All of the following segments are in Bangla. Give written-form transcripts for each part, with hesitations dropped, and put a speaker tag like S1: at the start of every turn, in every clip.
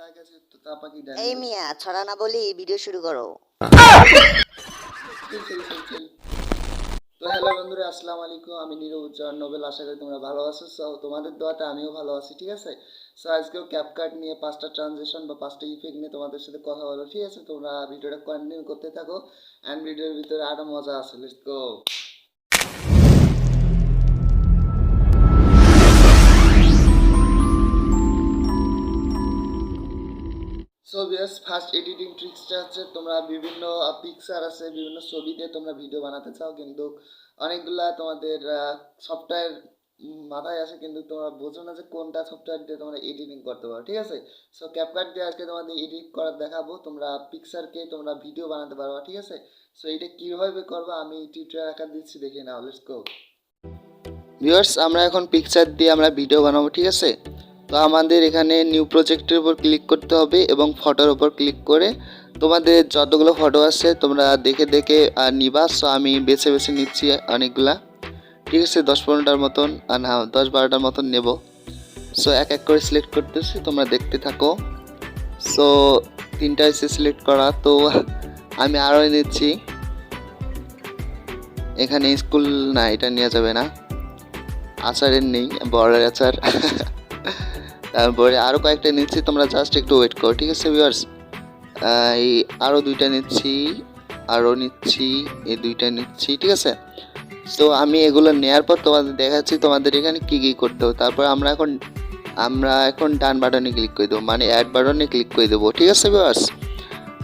S1: তার কাছে তো তাপাকি ডান
S2: এই মিয়া ছড়া না বলি ভিডিও শুরু করো।
S1: তো হ্যালো বন্ধুরা, আসসালামু আলাইকুম। আমি নীরব উজ্জ্বল নোবেল। আশা করি তোমরা ভালো আছো। সো তোমাদের দোয়াতে আমিও ভালো আছি, ঠিক আছে। সো আজকেও ক্যাপকাট নিয়ে 5টা ট্রানজিশন বা 5টা ইফেক্ট নিয়ে তোমাদের সাথে কথা বলবো, ঠিক আছে। তোমরা ভিডিওটা কন্টিনিউ করতে থাকো অ্যান্ড ভিডিওর ভিতরে আরো মজা আছে। Let's go. সো বিয়াস, ফার্স্ট এডিটিং ট্রিক্সটা হচ্ছে তোমরা বিভিন্ন পিকচার আছে, বিভিন্ন ছবি দিয়ে তোমরা ভিডিও বানাতে চাও, কিন্তু অনেকগুলা তোমাদের সফটওয়্যার মাথায় আসে, কিন্তু তোমরা বোঝো না যে কোনটা সফটওয়্যার দিয়ে তোমরা এডিটিং করতে পারো, ঠিক আছে। সো ক্যাপকাট দিয়ে আজকে তোমাদের এডিট করার দেখাবো। তোমরা পিকচারকে তোমরা ভিডিও বানাতে পারবা, ঠিক আছে। সো এটা কীভাবে করবো আমি টিউটোরিয়াল আকার দিচ্ছি, দেখে নাও। Let's go. ভিউয়ার্স, আমরা এখন পিকচার দিয়ে আমরা ভিডিও বানাবো, ঠিক আছে। তো আমাদের এখানে নিউ প্রজেক্টের উপর ক্লিক করতে হবে এবং ফটোর উপর ক্লিক করে তোমাদের যতগুলো ফটো আছে তোমরা দেখে দেখে নিবা। সো আমি বেছে বেছে নিচ্ছি অনেকগুলা, ঠিক আছে। 10-15টার মতন, না 10-12টার মতন নেব। সো এক এক করে সিলেক্ট করতেছি, তোমরা দেখতে থাকো। সো 3টা এসে সিলেক্ট করা, তো আমি আরও নিচ্ছি। এখানে স্কুল না, এটা নেওয়া যাবে না, আচারের নেই, বড়ের আচার। তারপরে আরও কয়েকটা নিচ্ছি, তোমরা জাস্ট একটু ওয়েট করো, ঠিক আছে ভিউয়ার্স। এই আরও 2টা নিচ্ছি, আরও নিচ্ছি, এই 2টা নিচ্ছি, ঠিক আছে। তো আমি এগুলো নেওয়ার পর তোমাদের দেখাচ্ছি তোমাদের এখানে কী কী করতে হবে। তারপর আমরা এখন ডান বাটনে ক্লিক করে দেবো, মানে অ্যাড বাটনে ক্লিক করে দেবো, ঠিক আছে ভিউয়ার্স।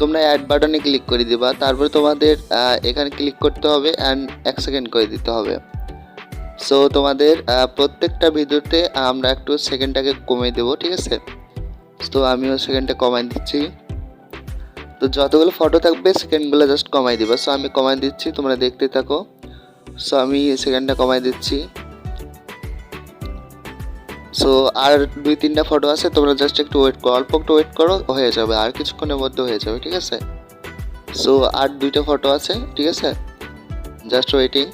S1: তোমরা অ্যাড বাটনে ক্লিক করে দেবা, তারপরে তোমাদের এখানে ক্লিক করতে হবে অ্যান্ড 1 সেকেন্ড করে দিতে হবে। সো তোমাদের প্রত্যেকটা ভিডিওতে আমরা একটু সেকেন্ডটাকে কমিয়ে দেবো, ঠিক আছে। তো আমিও সেকেন্ডটা কমাই দিচ্ছি। তো যতগুলো ফটো থাকবে সেকেন্ডগুলো জাস্ট কমাই দিবা। সো আমি কমাই দিচ্ছি, তোমরা দেখতে থাকো। সো আমি সেকেন্ডটা কমাই দিচ্ছি। সো আর 2-3টা ফটো আছে, তোমরা জাস্ট একটু ওয়েট করো, অল্প একটু ওয়েট করো, হয়ে যাবে, আর কিছুক্ষণের মধ্যে হয়ে যাবে, ঠিক আছে। সো আর 2টা ফটো আছে, ঠিক আছে, জাস্ট ওয়েটিং।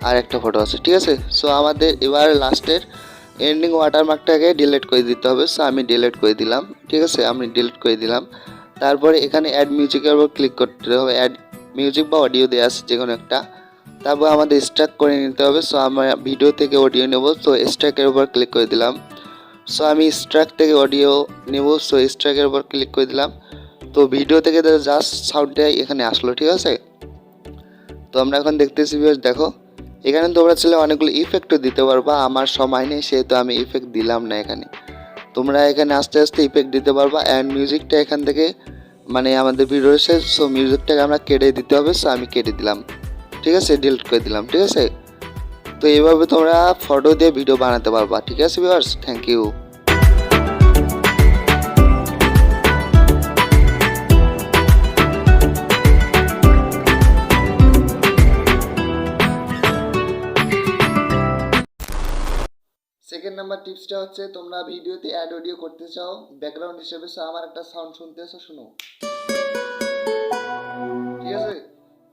S1: আর একটা ফটো আছে, ঠিক আছে। সো আমাদের এবার লাস্টের এন্ডিং ওয়াটারমার্কটাকে ডিলিট করে দিতে হবে। সো আমি ডিলিট করে দিলাম, ঠিক আছে, আমি ডিলিট করে দিলাম। তারপরে এখানে অ্যাড মিউজিকের উপর ক্লিক করতে হবে, অ্যাড মিউজিক বা অডিও দেওয়া আছে যে কোনো একটা। তারপর আমাদের স্ট্রাক করে নিতে হবে। সো আমরা ভিডিও থেকে অডিও নেব, তো স্ট্রাকের উপর ক্লিক করে দিলাম। সো আমি স্ট্রাক থেকে অডিও নেব, সো স্ট্রাকের উপর ক্লিক করে দিলাম। তো ভিডিও থেকে জাস্ট সাউন্ডটাই এখানে আসলো, ঠিক আছে। তো আমরা এখন দেখতেছি, দেখো এখানে তোমরা চাইলে অনেকগুলো ইফেক্টও দিতে পারবা। আমার সময় নেই, সেহেতু আমি ইফেক্ট দিলাম না এখানে। তোমরা এখানে আস্তে আস্তে ইফেক্ট দিতে পারবা। অ্যান্ড মিউজিকটা এখান থেকে, মানে আমাদের ভিডিও শেষ, সো মিউজিকটাকে আমরা কেটে দিতে হবে। সো আমি কেটে দিলাম, ঠিক আছে, ডিলিট করে দিলাম, ঠিক আছে। তো এইভাবে তোমরা ফটো দিয়ে ভিডিও বানাতে পারবা, ঠিক আছে viewers. Thank you. Second number টিপসটা হচ্ছে তোমরা ভিডিওতে অ্যাড অডিও করতে চাও ব্যাকগ্রাউন্ড হিসেবে। সো আমার একটা সাউন্ড শুনতেছো, শুনো, ঠিক আছে।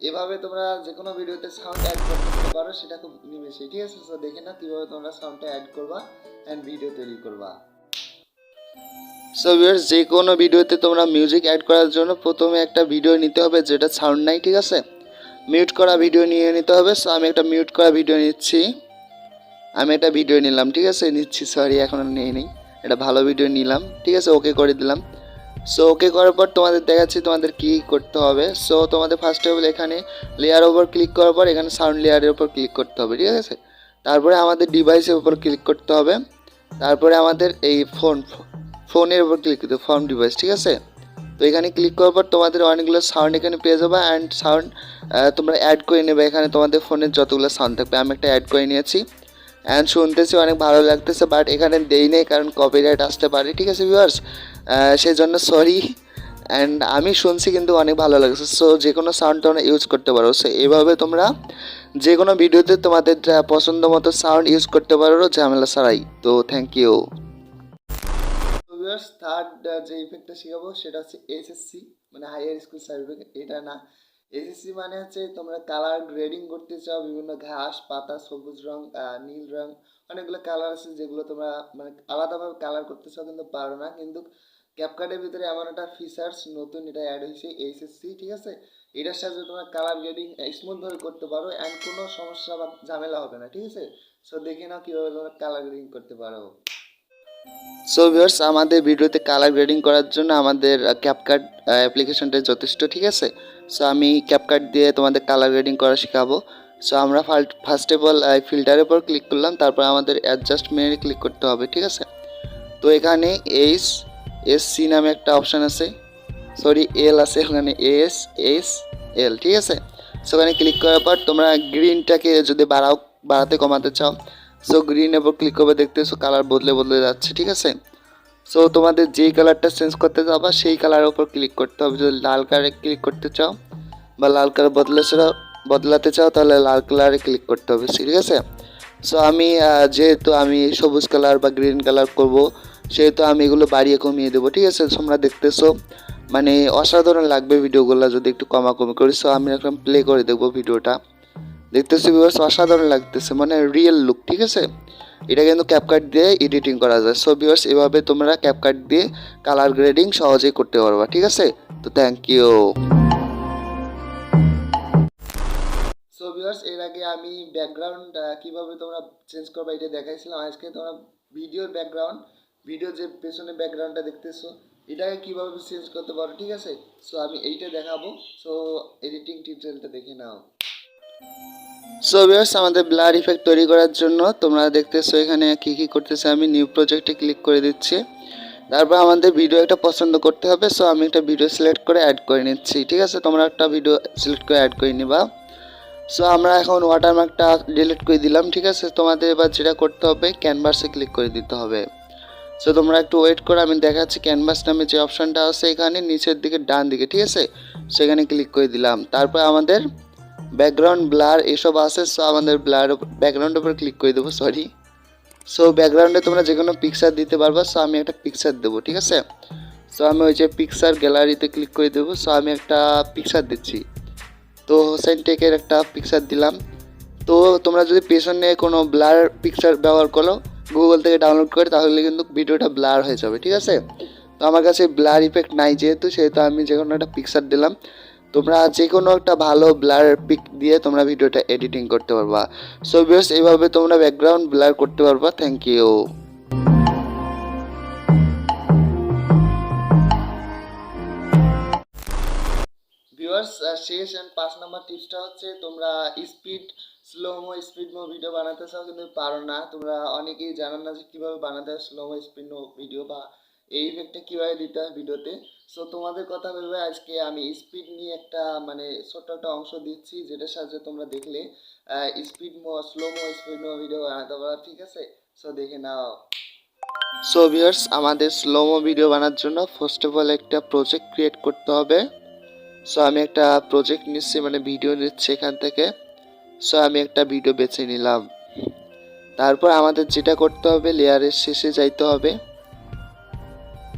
S1: এভাবে তোমরা যে কোনো ভিডিওতে সাউন্ড অ্যাড করতে পারো, সেটা খুব নিমেষে, ঠিক আছে। সো দেখে না কীভাবে তোমরা সাউন্ডটা অ্যাড করবা অ্যান্ড ভিডিও তৈরি করবা। সো ভিউয়ার্স, যে কোনো ভিডিওতে তোমরা মিউজিক অ্যাড করার জন্য প্রথমে একটা ভিডিও নিতে হবে যেটা সাউন্ড নাই, ঠিক আছে। মিউট করা ভিডিও নিয়ে নিতে হবে। সো আমি একটা মিউট করা ভিডিও নিচ্ছি, আমি একটা ভিডিও নিলাম, ঠিক আছে, নিচ্ছি, সরি এখনও নিয়ে নিই, এটা ভালো ভিডিও নিলাম, ঠিক আছে, ওকে করে দিলাম। সো ওকে করার পর তোমাদের দেখাচ্ছি তোমাদের কী করতে হবে। সো তোমাদের ফার্স্ট অফ অল এখানে লেয়ার ওপর ক্লিক করার পর এখানে সাউন্ড লেয়ারের উপর ক্লিক করতে হবে, ঠিক আছে। তারপরে আমাদের ডিভাইসের উপর ক্লিক করতে হবে। তারপরে আমাদের এই ফোনের উপর ক্লিক করতে হবে, ফোন ডিভাইস, ঠিক আছে। তো এখানে ক্লিক করার পর তোমাদের অনেকগুলো সাউন্ড এখানে পেয়ে যাবে অ্যান্ড সাউন্ড তোমরা অ্যাড করে নেবে। এখানে তোমাদের ফোনের যতগুলো সাউন্ড থাকবে, আমি একটা অ্যাড করে নিয়েছি অ্যান্ড শুনতেছি অনেক ভালো লাগতেছে, বাট এখানে দেই নেই কারণ কপিরাইট আসতে পারে, ঠিক আছে ভিউয়ার্স। সেই জন্য সরি। অ্যান্ড আমি শুনছি কিন্তু অনেক ভালো লাগছে। সো যে কোনো সাউন্ড তোমরা ইউজ করতে পারো। সো এইভাবে তোমরা যে কোনো ভিডিওতে তোমাদের পছন্দ মতো সাউন্ড ইউজ করতে পারো ঝামেলা ছাড়াই। তো থ্যাংক ইউ। ভিউয়ার্স, থার্ড যে ইফেক্টটা শেখাবো সেটা হচ্ছে এসএসসি, মানে হাইয়ার স্কুল সার্টিফিকেট। এটা না, এসএসসি মানে হচ্ছে তোমরা কালার গ্রেডিং করতে চাও, বিভিন্ন ঘাস পাতা, সবুজ রং, নীল রং, অনেকগুলো কালার আছে যেগুলো তোমরা মানে আলাদাভাবে কালার করতে চাও কিন্তু পারো না। কিন্তু ক্যাপকাটের ভিতরে এমন একটা ফিচার্স নতুন এটা অ্যাড হয়েছে এসএসসি, ঠিক আছে? এটার সাথে তোমরা কালার গ্রেডিং স্মুথভাবে করতে পারো অ্যান্ড কোনো সমস্যা বা ঝামেলা হবে না, ঠিক আছে? সো দেখে নাও কীভাবে তোমরা কালার গ্রেডিং করতে পারো। সো ভিউয়ার্স, আমাদের ভিডিওতে কালার গ্রেডিং করার জন্য আমাদের ক্যাপকাট অ্যাপ্লিকেশনটা যথেষ্ট, ঠিক আছে? সো আমি ক্যাপকাট দিয়ে তোমাদের কালার গ্রেডিং করা শেখাবো। সো আমরা ফার্স্ট অফ অল ফিল্টারের উপর ক্লিক করলাম, তারপর আমাদের অ্যাডজাস্টমেন্টে ক্লিক করতে হবে, ঠিক আছে? তো এখানে এসসি নামে একটা অপশান আছে, সরি এল আছে, ওখানে এল, ঠিক আছে? সো ওখানে ক্লিক করার পর তোমরা গ্রিনটাকে যদি বাড়াতে কমাতে চাও, সো গ্রিনের উপর ক্লিক করবে, দেখতেছো কালার বদলে যাচ্ছে, ঠিক আছে? সো তোমাদের যেই কালারটা চেঞ্জ করতে যাবা সেই কালারের উপর ক্লিক করতে হবে। যদি লাল কালারে ক্লিক করতে চাও বা লাল কালার বদলাতে চাও তাহলে লাল কালারে ক্লিক করতে হবে, ঠিক আছে? সো আমি যেহেতু আমি সবুজ কালার বা গ্রিন কালার করব, সেহেতু আমি এগুলো বাড়িয়ে কমিয়ে দেবো, ঠিক আছে? তোমরা দেখতেছো মানে অসাধারণ লাগবে ভিডিওগুলো যদি একটু কমাকমি করি। সো আমি এখন প্লে করে দেবো ভিডিওটা, দেখতেছি ভিউয়ার্স অসাধারণ লাগতেছে, মানে রিয়েল লুক, ঠিক আছে? এটা কিন্তু ক্যাপকাট দিয়ে এডিটিং করা যায়। সো ভিউয়ার্স, এভাবে তোমরা ক্যাপকাট দিয়ে কালার গ্রেডিং সহজেই করতে পারবা, ঠিক আছে? তো থ্যাংক ইউ। সো ভিউয়ার্স, এর আগে আমি ব্যাকগ্রাউন্ড কিভাবে তোমরা চেঞ্জ করবে এটা দেখাইছিলাম। আজকে তোমরা ভিডিওর ব্যাকগ্রাউন্ড, ভিডিও যে পেছনে ব্যাকগ্রাউন্ডটা দেখতেছো এটাকে কিভাবে চেঞ্জ করতে পারো, ঠিক আছে? সো আমি এইটা দেখাবো। সো এডিটিং টিউটোরিয়ালটা দেখে নাও। সো ভিউয়ার্স, আমাদের ব্লার ইফেক্ট তৈরি করার জন্য তোমরা দেখতেছো এখানে কি করতেছে, আমি নিউ প্রজেক্টে ক্লিক করে দিচ্ছি। তারপর আমাদের ভিডিও একটা পছন্দ করতে হবে। সো আমি একটা ভিডিও সিলেক্ট করে অ্যাড করে নিচ্ছি, ঠিক আছে? তোমরা একটা ভিডিও সিলেক্ট করে অ্যাড করে নিবা। সো আমরা এখন ওয়াটারমার্কটা ডিলিট করে দিলাম, ঠিক আছে? তোমাদের এবার যেটা করতে হবে ক্যানভাসে ক্লিক করে দিতে হবে। সো তোমরা একটু ওয়েট করে আমি দেখাচ্ছি। ক্যানভাস নামে যে অপশানটা আছে এখানে নিচের দিকে ডান দিকে, ঠিক আছে? সেখানে ক্লিক করে দিলাম। তারপর আমাদের ব্যাকগ্রাউন্ড ব্লার এসব আছে। সো আমাদের ব্যাকগ্রাউন্ডের উপর ক্লিক করে দেবো, সরি। সো ব্যাকগ্রাউন্ডে তোমরা যে কোনো পিকচার দিতে পারবা। সো আমি একটা পিকচার দেবো, ঠিক আছে? সো আমি ওই যে পিকচার গ্যালারিতে ক্লিক করে দেবো। সো আমি একটা পিকচার দিচ্ছি, তো হোসেন টেকের একটা পিকচার দিলাম। তো তোমরা যদি পেছনে কোনো ব্লার পিকচার ব্যবহার করো গুগল থেকে ডাউনলোড করে, তাহলে কিন্তু ভিডিওটা ব্লার হয়ে যাবে, ঠিক আছে? তো আমার কাছে ব্লার ইফেক্ট নাই সেহেতু আমি যে কোনো একটা পিকচার দিলাম। তোমরা যে কোনো একটা ভালো ব্লার পিক দিয়ে তোমরা ভিডিওটা এডিটিং করতে পারবা। সো ভিউয়ার্স, এইভাবে তোমরা ব্যাকগ্রাউন্ড ব্লার করতে পারবা। Thank you. ভিউয়ার্স, শেষ অ্যান্ড 5 নম্বর টিপসটা হচ্ছে তোমরা স্পিড মো ভিডিও বানাতে চাও কিন্তু পারো না। তোমরা অনেকেই জানো না যে কীভাবে বানাতে হয় স্পিড মো ভিডিও বা এই ইফেক্টটা কীভাবে দিতে হয় ভিডিওতে। সো তোমাদের কথা ভেবে আজকে আমি স্পিড নিয়ে একটা মানে ছোট্ট একটা অংশ দিচ্ছি, যেটার সাহায্যে তোমরা দেখলে স্পিড মো ভিডিও বানাতে পারো, ঠিক আছে? সো দেখে নাও। সো ভিউয়ার্স, আমাদের স্লোমো ভিডিও বানানোর জন্য ফার্স্ট অফ অল একটা প্রজেক্ট ক্রিয়েট করতে হবে। সো আমি একটা প্রজেক্ট নিচ্ছি, মানে ভিডিও নিচ্ছি এখান থেকে। সো আমি একটা ভিডিও বেছে নিলাম। তারপর আমাদের যেটা করতে হবে লেয়ারের শেষে যাইতে হবে।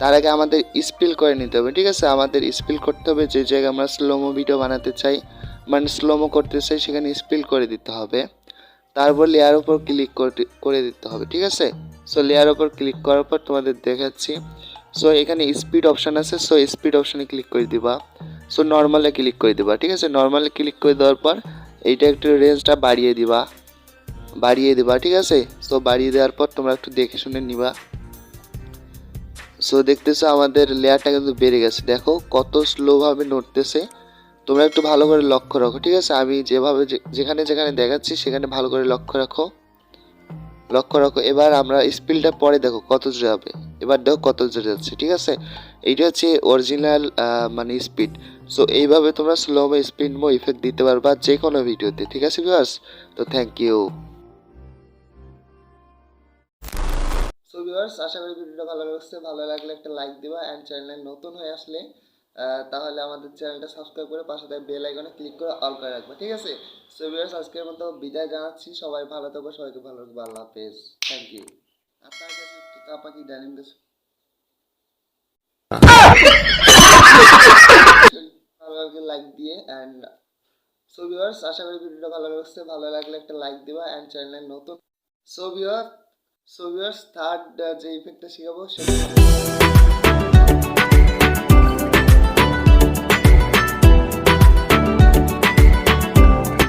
S1: তার আগে আমাদের স্পিল করে নিতে হবে, ঠিক আছে? আমাদের স্পিল করতে হবে, যে জায়গায় আমরা স্লোমো ভিডিও বানাতে চাই মানে স্লোমো করতে চাই সেখানে স্পিল করে দিতে হবে। তারপর লেয়ার উপর ক্লিক করে দিতে হবে, ঠিক আছে? সো লেয়ার উপর ক্লিক করার পর তোমাদের দেখাচ্ছি। সো এখানে স্পিড অপশান আছে। সো স্পিড অপশানে ক্লিক করে দিবা। সো নর্মালে ক্লিক করে দিবা, ঠিক আছে? নর্মালে ক্লিক করে দেওয়ার পর এইটা একটু রেঞ্জটা বাড়িয়ে দিবা, ঠিক আছে? সো বাড়িয়ে দেওয়ার পর তোমরা একটু দেখে শুনে নিবা। সো দেখতেছো আমাদের লেয়ারটা কিন্তু বেড়ে গেছে, দেখো কত স্লোভাবে নড়তেছে। তোমরা একটু ভালো করে লক্ষ্য রাখো, ঠিক আছে? আমি যেভাবে যেখানে দেখাচ্ছি সেখানে ভালো করে লক্ষ্য রাখো। এবার আমরা স্পিডটা পরে দেখো কত যাবে, এবার দেখো কত যাচ্ছে, ঠিক আছে? এইটা হচ্ছে অরিজিনাল মানে স্পিড। সো এইভাবে তোমরা স্লোমো স্পিড মো ইফেক্ট দিতে পারবা যে কোনো ভিডিওতে, ঠিক আছে ভিউয়ার্স? তো থ্যাংক ইউ। সো ভিউয়ার্স, আশা করি ভিডিওটা ভালো লাগছে। ভালো লাগলে একটা লাইক দিবা অ্যান্ড চ্যানেলে নতুন হয়ে আসলে তাহলে আমাদের চ্যানেলটা সাবস্ক্রাইব করে পাশে থাকা বেল আইকনে ক্লিক করে অল করে রাখবে, ঠিক আছে? সো ভিউয়ার্স, আজকের মতো বিদায় জানাচ্ছি। সবাই ভালো থাকো, সবাইকে ভালো রাখবো। আল্লাহ হাফেজ। Thank you. আপনার কাছে একটু পাখি ডালিম গাছ ভালো লাগলে লাইক দিয়ে অ্যান্ড সো ভিউয়ার্স, আশা করি ভিডিওটা ভালো লাগছে। ভালো লাগলে একটা লাইক দিবা অ্যান্ড চ্যানেলে নতুন। সো ভিউয়ার্স থার্ড যে ইফেক্টটা শিখাবো সেটা